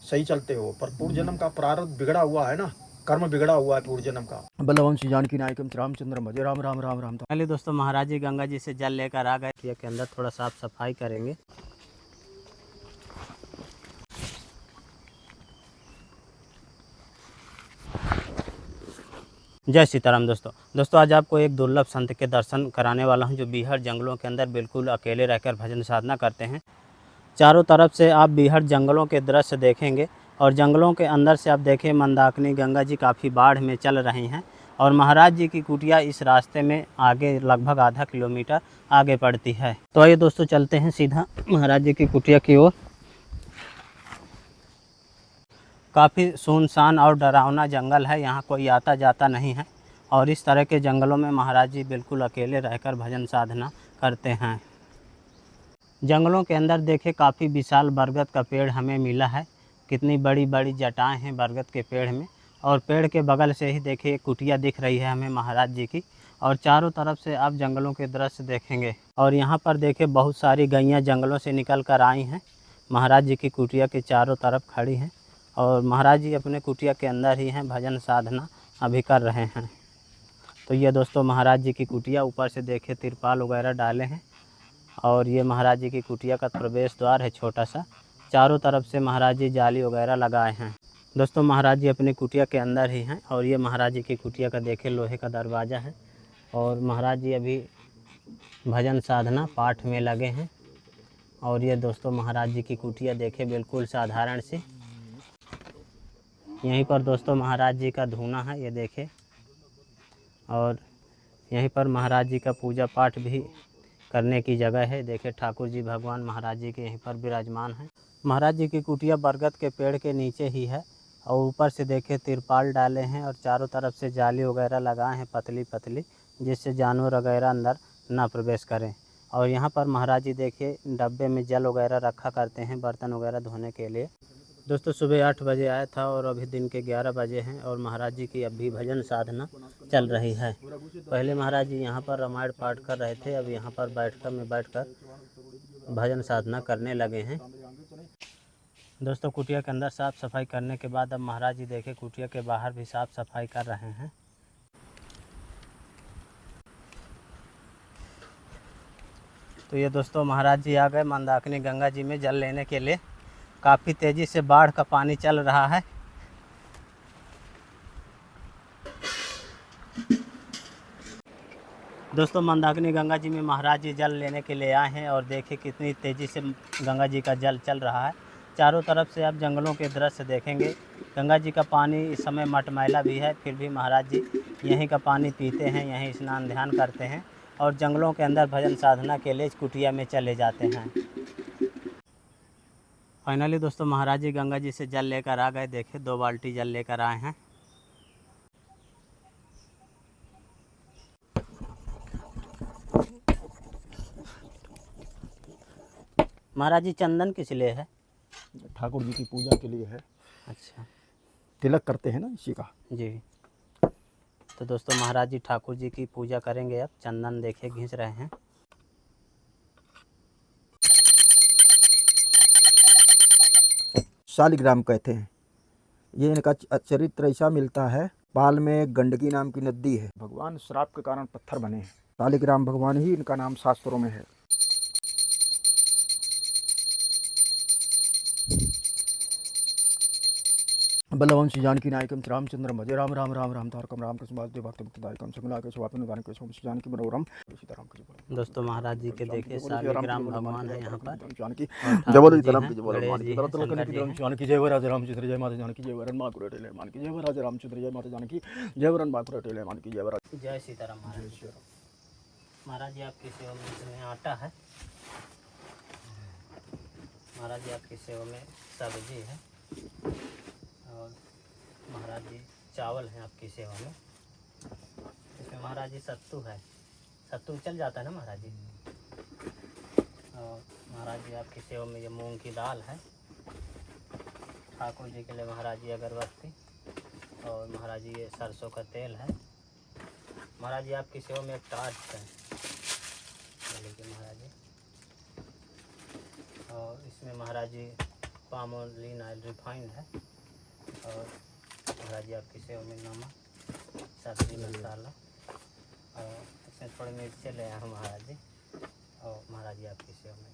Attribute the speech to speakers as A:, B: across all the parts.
A: सही चलते हो, पर पूर्व जन्म का प्रारब्ध बिगड़ा हुआ है ना, कर्म बिगड़ा हुआ है पूर्व जन्म का। बलवंश जानकी नायकम रामचंद्र भजे राम राम राम राम।
B: पहले दोस्तों महाराज जी गंगा जी से जल लेकर आ गए, के अंदर थोड़ा साफ सफाई करेंगे। जय सीताराम। दोस्तों आज आपको एक दुर्लभ संत के दर्शन कराने वाला हूं, जो बीहड़ जंगलों के अंदर बिल्कुल अकेले रहकर भजन साधना करते हैं। चारों तरफ से आप बीहड़ जंगलों के दृश्य देखेंगे और जंगलों के अंदर से आप देखें मंदाकिनी गंगा जी काफ़ी बाढ़ में चल रही हैं और महाराज जी की कुटिया इस रास्ते में आगे लगभग आधा किलोमीटर आगे पड़ती है। तो आइए दोस्तों चलते हैं सीधा महाराज जी की कुटिया की ओर। काफ़ी सुनसान और डरावना जंगल है, यहाँ कोई आता जाता नहीं है और इस तरह के जंगलों में महाराज जी बिल्कुल अकेले रहकर भजन साधना करते हैं। जंगलों के अंदर देखे काफ़ी विशाल बरगद का पेड़ हमें मिला है, कितनी बड़ी बड़ी जटाएं हैं बरगद के पेड़ में, और पेड़ के बगल से ही देखिए कुटिया दिख रही है हमें महाराज जी की, और चारों तरफ से आप जंगलों के दृश्य देखेंगे। और यहाँ पर देखे बहुत सारी गैयाँ जंगलों से निकल कर आई हैं, महाराज जी की कुटिया के चारों तरफ खड़ी हैं और महाराज जी अपने कुटिया के अंदर ही हैं, भजन साधना अभी कर रहे हैं। तो ये दोस्तों महाराज जी की कुटिया, ऊपर से देखे तिरपाल वगैरह डाले हैं और ये महाराज जी की कुटिया का प्रवेश द्वार है छोटा सा। चारों तरफ से महाराज जी जाली वगैरह लगाए हैं। दोस्तों महाराज जी अपनी कुटिया के अंदर ही हैं और ये महाराज जी की कुटिया का देखे लोहे का दरवाज़ा है और महाराज जी अभी भजन साधना पाठ में लगे हैं। और ये दोस्तों महाराज जी की कुटिया देखे बिल्कुल साधारण सी। यहीं पर दोस्तों महाराज जी का धूना है, ये देखे, और यहीं पर महाराज जी का पूजा पाठ भी करने की जगह है। देखे ठाकुर जी भगवान महाराज जी के यहीं पर विराजमान हैं। महाराज जी की कुटिया बरगद के पेड़ के नीचे ही है और ऊपर से देखे तिरपाल डाले हैं और चारों तरफ से जाली वगैरह लगाए हैं पतली पतली, जिससे जानवर वगैरह अंदर ना प्रवेश करें। और यहाँ पर महाराज जी देखिए डब्बे में जल वगैरह रखा करते हैं बर्तन वगैरह धोने के लिए। दोस्तों सुबह 8 बजे आया था और अभी दिन के 11 बजे हैं और महाराज जी की अभी भजन साधना चल रही है। पहले महाराज जी यहाँ पर रामायण पाठ कर रहे थे, अब यहाँ पर बैठकर भजन साधना करने लगे हैं। दोस्तों कुटिया के अंदर साफ़ सफाई करने के बाद अब महाराज जी देखे कुटिया के बाहर भी साफ़ सफाई कर रहे हैं। तो ये दोस्तों महाराज जी आ गए मंदाकिनी गंगा जी में जल लेने के लिए। काफ़ी तेज़ी से बाढ़ का पानी चल रहा है। दोस्तों मंदाकिनी गंगा जी में महाराज जी जल लेने के लिए आए हैं और देखिए कितनी तेज़ी से गंगा जी का जल चल रहा है। चारों तरफ से आप जंगलों के दृश्य देखेंगे। गंगा जी का पानी इस समय मटमैला भी है, फिर भी महाराज जी यहीं का पानी पीते हैं, यहीं स्नान ध्यान करते हैं और जंगलों के अंदर भजन साधना के लिए कुटिया में चले जाते हैं। फाइनली दोस्तों महाराज जी गंगा जी से जल लेकर आ गए। देखे 2 बाल्टी जल लेकर आए हैं। महाराज जी चंदन किस लिए है?
A: ठाकुर जी की पूजा के लिए है।
B: अच्छा,
A: तिलक करते हैं ना इसी का।
B: जी। तो दोस्तों महाराज जी ठाकुर जी की पूजा करेंगे। अब चंदन देखिए घिस रहे हैं।
A: शालिग्राम कहते हैं। ये इनका चरित्र ऐसा मिलता है, पाल में गंडकी नाम की नदी है, भगवान श्राप के कारण पत्थर बने हैं। शालिग्राम भगवान ही इनका नाम शास्त्रों में है। बलवंश जानकी नायकम रामचंद्र भजे राम राम राम राम तारकम राम कृष्ण वासुदेव भक्त मुक्तिदायकम सगुणा के स्वापन गान के सोम जानकी मनोरम सीताराम के।
B: दोस्तों महाराज जी के देखिए शालिग्राम भगवान है यहाँ पर
A: जानकी
B: और
A: जय
B: ठाकुर जी
A: राम की
B: हैं, गणेश जी हैं, शंकर जी हैं।
A: जानकी जय राजा रामचंद्र जय माता जानकी जय वरण माकुर टेले मान की जय राजा रामचंद्र जय माता जानकी जय वरण माकुर टेले मान की जय।
B: जय सीताराम। महाराज जी आपकी सेवा में इसमें आटा है। महाराज जी आपकी सेवा में सब्जी है और महाराज जी चावल हैं आपकी सेवा में। इसमें महाराज जी सत्तू है, सत्तू चल जाता है ना महाराज जी। और महाराज जी आपकी सेवा में ये मूंग की दाल है। ठाकुर जी के लिए महाराज जी अगरबत्ती और महाराज जी ये सरसों का तेल है। महाराज जी आपकी सेवा में एक टार्च है, देखिए महाराज जी। और इसमें महाराज जी पामोलिन ऑयल रिफाइंड है, और महाराज जी आपकी सेवा में नमक, सब्जी मसाला, और इसमें थोड़ी मिर्चें ले आए हैं महाराज जी, और महाराज जी आपकी सेवा में।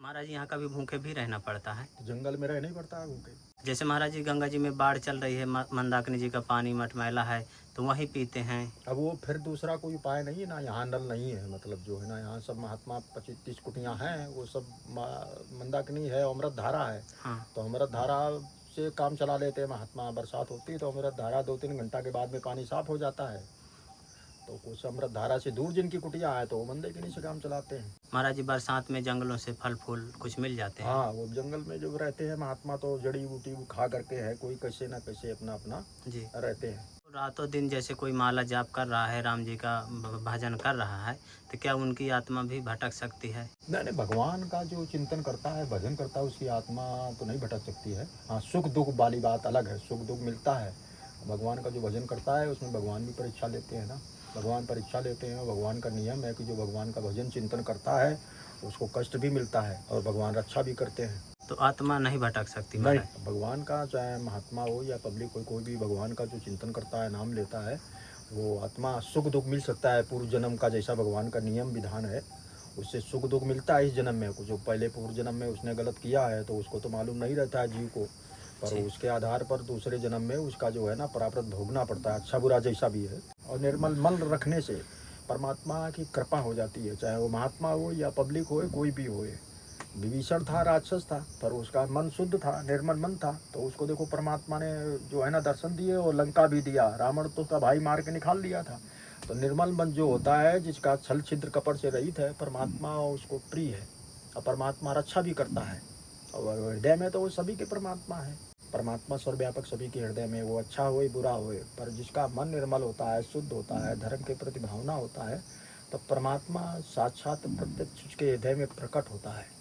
B: महाराज जी यहाँ कभी भूखे भी रहना पड़ता है?
A: जंगल में रहना ही पड़ता है भूखे।
B: जैसे महाराज जी गंगा जी में बाढ़ चल रही है, मंदाकिनी जी का पानी मटमैला है, तो वहीं पीते हैं।
A: अब वो फिर दूसरा कोई उपाय नहीं है ना, यहाँ नल नहीं है, मतलब जो है ना यहाँ सब महात्मा 25-30 कुटियाँ हैं, वो सब मंदाकिनी है, अमृत धारा है।
B: हाँ।
A: तो अमृत धारा से काम चला लेते हैं महात्मा। बरसात होती है तो अमृत धारा 2-3 घंटा के बाद में पानी साफ हो जाता है। तो कुछ अमृत धारा से दूर जिनकी कुटिया है तो वो मंदाकिनी से काम चलाते हैं।
B: महाराज जी बरसात में जंगलों से फल फूल कुछ मिल जाते हैं?
A: हाँ, वो जंगल में जो रहते हैं महात्मा तो जड़ी बूटी खा करके है, कोई कैसे ना कैसे अपना अपना
B: जी
A: रहते हैं।
B: रातों दिन जैसे कोई माला जाप कर रहा है, राम जी का भजन कर रहा है, तो क्या उनकी आत्मा भी भटक सकती है?
A: नहीं, भगवान का जो चिंतन करता है, भजन करता है, उसकी आत्मा तो नहीं भटक सकती है। हाँ, सुख दुख वाली बात अलग है, सुख दुख मिलता है। भगवान का जो भजन करता है उसमें भगवान भी परीक्षा लेते हैं ना, भगवान परीक्षा लेते हैं। भगवान का नियम है कि जो भगवान का भजन चिंतन करता है उसको कष्ट भी मिलता है और भगवान रक्षा भी करते हैं।
B: तो आत्मा नहीं भटक सकती?
A: नहीं, भगवान का चाहे महात्मा हो या पब्लिक हो, कोई भी भगवान का जो चिंतन करता है, नाम लेता है, वो आत्मा सुख दुख मिल सकता है। पूर्व जन्म का जैसा भगवान का नियम विधान है उससे सुख दुख मिलता है इस जन्म में। जो पहले पूर्व जन्म में उसने गलत किया है तो उसको तो मालूम नहीं रहता है जीव को, पर उसके आधार पर दूसरे जन्म में उसका जो है ना प्रारब्ध भोगना पड़ता है, अच्छा बुरा जैसा भी है। और निर्मल मन रखने से परमात्मा की कृपा हो जाती है, चाहे वो महात्मा हो या पब्लिक हो, कोई भी हो। विभीषण था, राक्षस था, पर उसका मन शुद्ध था, निर्मल मन था, तो उसको देखो परमात्मा ने जो है ना दर्शन दिए और लंका भी दिया। रावण तो उसका भाई मार के निकाल लिया था। तो निर्मल मन जो होता है, जिसका छल छिद्र कपट से रहित है, परमात्मा उसको प्रिय है और परमात्मा रक्षा भी करता है। और हृदय में तो वो सभी के परमात्मा है, परमात्मा सर्वव्यापक सभी के हृदय में, वो अच्छा होए बुरा होए, पर जिसका मन निर्मल होता है, शुद्ध होता है, धर्म के प्रति भावना होता है, तो परमात्मा साक्षात प्रत्यक्ष उसके हृदय में प्रकट होता है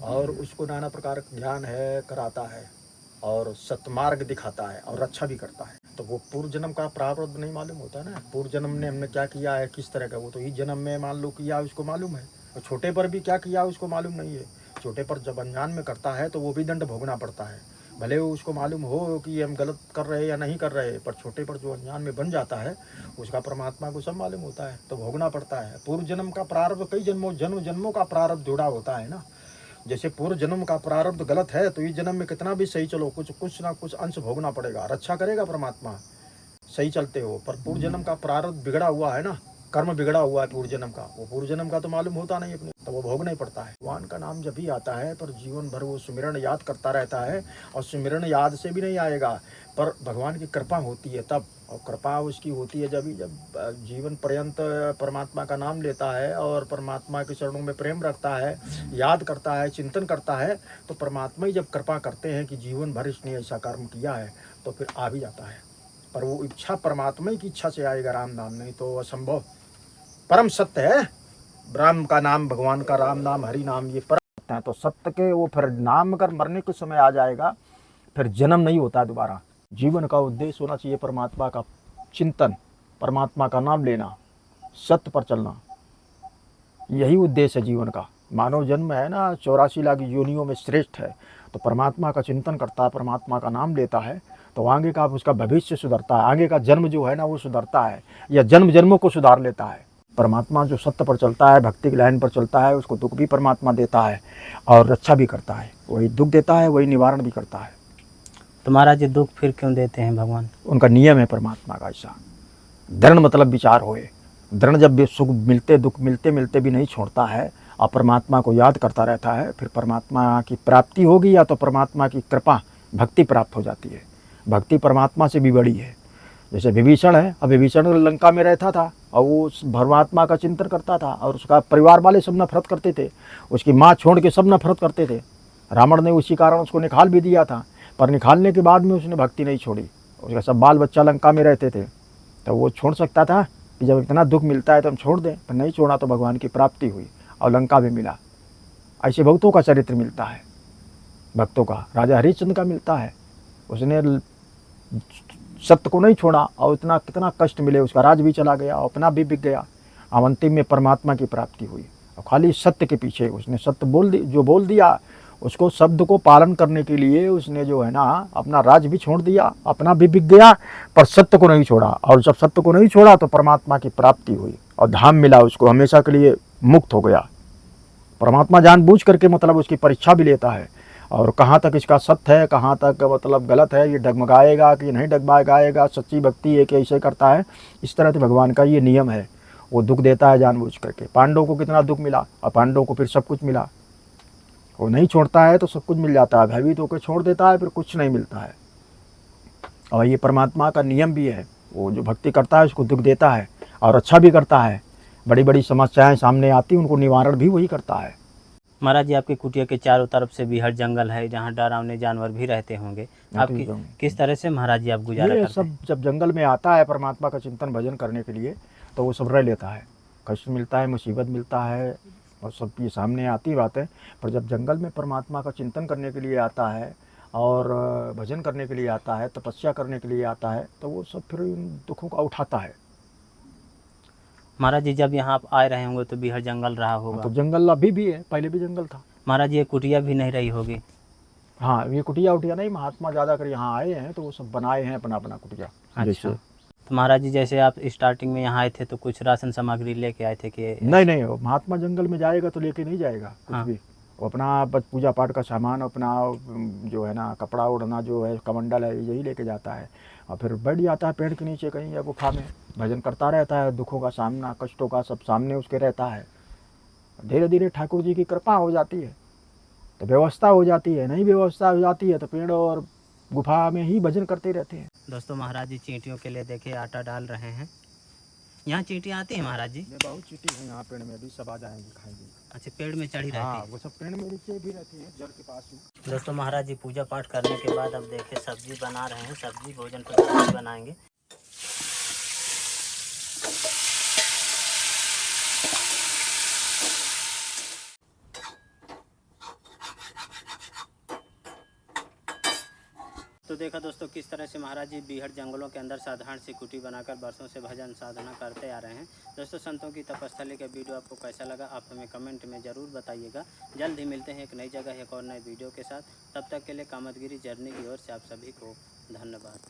A: और उसको नाना प्रकार का ज्ञान है कराता है और सत्मार्ग दिखाता है और रक्षा भी करता है। तो वो पूर्व जन्म का प्रारब्ध नहीं मालूम होता ना, पूर्व जन्म ने हमने क्या किया है, किस तरह का, वो तो इस जन्म में मान लो किया उसको मालूम है, और छोटे पर भी क्या किया उसको मालूम नहीं है। छोटे पर जब अनजान में करता है तो वो भी दंड भोगना पड़ता है, भले वो उसको मालूम हो कि हम गलत कर रहे हैं या नहीं कर रहे हैं, पर छोटे पर जो अनजान में बन जाता है उसका परमात्मा को सब मालूम होता है, तो भोगना पड़ता है। पूर्व जन्म का प्रारब्ध कई जन्मों का प्रारब्ध जुड़ा होता है ना। जैसे पूर्व जन्म का प्रारब्ध गलत है तो इस जन्म में कितना भी सही चलो, कुछ ना कुछ अंश भोगना पड़ेगा, रक्षा करेगा परमात्मा सही चलते हो। पर पूर्व जन्म का प्रारब्ध बिगड़ा हुआ है ना, कर्म बिगड़ा हुआ है पूर्व जन्म का, वो पूर्व जन्म का तो मालूम होता नहीं अपने, तो वो भोगना ही पड़ता है। भगवान का नाम जब भी आता है पर जीवन भर वो सुमिरन याद करता रहता है, और सुमिरन याद से भी नहीं आएगा, पर भगवान की कृपा होती है तब, और कृपा उसकी होती है जब जीवन पर्यंत परमात्मा का नाम लेता है और परमात्मा के चरणों में प्रेम रखता है, याद करता है, चिंतन करता है, तो परमात्मा ही जब कृपा करते हैं कि जीवन भर इसने ऐसा कर्म किया है तो फिर आ भी जाता है। पर वो इच्छा परमात्मा की इच्छा से आएगा, राम नाम नहीं तो असंभव। परम सत्य है राम का नाम, भगवान का राम नाम, हरि नाम, ये परम सत्य है। तो सत्य के वो फिर नाम अगर मरने के समय आ जाएगा फिर जन्म नहीं होता दोबारा। जीवन का उद्देश्य होना चाहिए परमात्मा का चिंतन, परमात्मा का नाम लेना, सत्य पर चलना, यही उद्देश्य है जीवन का। मानव जन्म है ना 84 लाख योनियों में श्रेष्ठ है, तो परमात्मा का चिंतन करता है, परमात्मा का नाम लेता है, तो आगे का उसका भविष्य सुधरता है, आगे का जन्म जो है ना वो सुधरता है, या जन्म जन्मों को सुधार लेता है। परमात्मा जो सत्य पर चलता है, भक्ति की लाइन पर चलता है, उसको दुख भी परमात्मा देता है और रक्षा भी करता है, वही दुख देता है वही निवारण भी करता है।
B: तो महाराज जी दुख फिर क्यों देते हैं भगवान?
A: उनका नियम है परमात्मा का ऐसा। दृढ़ मतलब विचार होए, दृढ़ जब सुख मिलते दुख मिलते मिलते भी नहीं छोड़ता है और परमात्मा को याद करता रहता है, फिर परमात्मा की प्राप्ति होगी, या तो परमात्मा की कृपा भक्ति प्राप्त हो जाती है। भक्ति परमात्मा से भी बड़ी है। जैसे विभीषण है, अब विभीषण लंका में रहता था और वो परमात्मा का चिंतन करता था और उसका परिवार वाले सब नफरत करते थे, उसकी माँ छोड़ के सब नफरत करते थे। रावण ने उसी कारण उसको निकाल भी दिया था, पर निकालने के बाद में उसने भक्ति नहीं छोड़ी। उसका सब बाल बच्चा लंका में रहते थे, तो वो छोड़ सकता था कि जब इतना दुख मिलता है तो हम छोड़ दें, पर नहीं छोड़ा तो भगवान की प्राप्ति हुई और लंका भी मिला। ऐसे भक्तों का चरित्र मिलता है, भक्तों का राजा हरिश्चंद्र का मिलता है। उसने सत्य को नहीं छोड़ा और इतना कितना कष्ट मिले, उसका राज भी चला गया, अपना भी बिक गया, अब अंतिम में परमात्मा की प्राप्ति हुई। और खाली सत्य के पीछे उसने सत्य बोल दिया, उसको शब्द को पालन करने के लिए उसने जो है ना अपना राज भी छोड़ दिया, अपना भी बिक गया, पर सत्य को नहीं छोड़ा। और जब सत्य को नहीं छोड़ा तो परमात्मा की प्राप्ति हुई और धाम मिला उसको, हमेशा के लिए मुक्त हो गया। परमात्मा जानबूझ करके मतलब उसकी परीक्षा भी लेता है, और कहाँ तक इसका सत्य है, कहाँ तक मतलब गलत है, ये डगमगाएगा कि नहीं डगमगाएगा, सच्ची भक्ति है कि ऐसे करता है। इस तरह से भगवान का ये नियम है, वो दुख देता है जानबूझ करके। पांडवों को कितना दुख मिला और पांडवों को फिर सब कुछ मिला। वो नहीं छोड़ता है तो सब कुछ मिल जाता है, भयभीत होकर छोड़ देता है फिर कुछ नहीं मिलता है। और ये परमात्मा का नियम भी है, वो जो भक्ति करता है उसको दुख देता है और अच्छा भी करता है। बड़ी बड़ी समस्याएं सामने आती उनको निवारण भी वही करता है।
B: महाराज जी, आपकी कुटिया के चारों तरफ से भी हर जंगल है जहाँ डरावने जानवर भी रहते होंगे। आपकी किस तरह से महाराज जी आप गुजारा
A: ये
B: करते हैं?
A: सब जब जंगल में आता है परमात्मा का चिंतन भजन करने के लिए तो वो सब रह लेता है। कष्ट मिलता है, मुसीबत मिलता है और सब ये सामने आती बातें, पर जब जंगल में परमात्मा का चिंतन करने के लिए आता है और भजन करने के लिए आता है, तपस्या करने के लिए आता है, तो वो सब फिर इन दुखों का उठाता है।
B: महाराज जी, जब यहाँ आप आए रहे होंगे तो भी हर जंगल रहा होगा।
A: तो जंगल अभी भी है, पहले भी जंगल था।
B: महाराज जी, ये कुटिया भी नहीं रही होगी।
A: हाँ, ये कुटिया उटिया नहीं, महात्मा ज़्यादातर यहाँ आए हैं तो वो सब बनाए हैं अपना अपना कुटिया।
B: अच्छा, तो महाराज जी जैसे आप स्टार्टिंग में यहाँ आए थे तो कुछ राशन सामग्री लेके आए थे कि?
A: नहीं, वो महात्मा जंगल में जाएगा तो लेके नहीं जाएगा कुछ
B: हाँ।
A: भी। वो अपना बस पूजा पाठ का सामान, अपना जो है ना कपड़ा ओढ़ना जो है, कमंडल है, यही लेके जाता है और फिर बैठ जाता है पेड़ के नीचे कहीं या गुफा में, भजन करता रहता है। दुखों का सामना, कष्टों का सब सामने उसके रहता है। धीरे धीरे ठाकुर जी की कृपा हो जाती है तो व्यवस्था हो जाती है, नहीं व्यवस्था हो जाती है तो पेड़ और गुफा में ही भजन करते रहते हैं।
B: दोस्तों, महाराज जी चींटियों के लिए देखिए आटा डाल रहे हैं। यहाँ चींटियाँ आती हैं महाराज जी?
A: बहुत चींटी है यहाँ पेड़ में, भी सब आ जाएंगे, खाएंगे।
B: अच्छा, पेड़ में चढ़ी रहती
A: हाँ,
B: है?
A: वो सब पेड़ में नीचे भी रहती है, जड़ के पास में।
B: दोस्तों, महाराज जी पूजा पाठ करने के बाद अब देखिए सब्जी बना रहे हैं। सब्जी भोजन पर सब्जी बनाएंगे। तो देखा दोस्तों किस तरह से महाराज जी बीहड़ जंगलों के अंदर साधारण सी कुटी बनाकर वर्षों से भजन साधना करते आ रहे हैं। दोस्तों, संतों की तपस्थली का वीडियो आपको कैसा लगा आप हमें कमेंट में ज़रूर बताइएगा। जल्द ही मिलते हैं एक नई जगह एक और नए वीडियो के साथ। तब तक के लिए कामतगिरी जर्नी की ओर से आप सभी को धन्यवाद।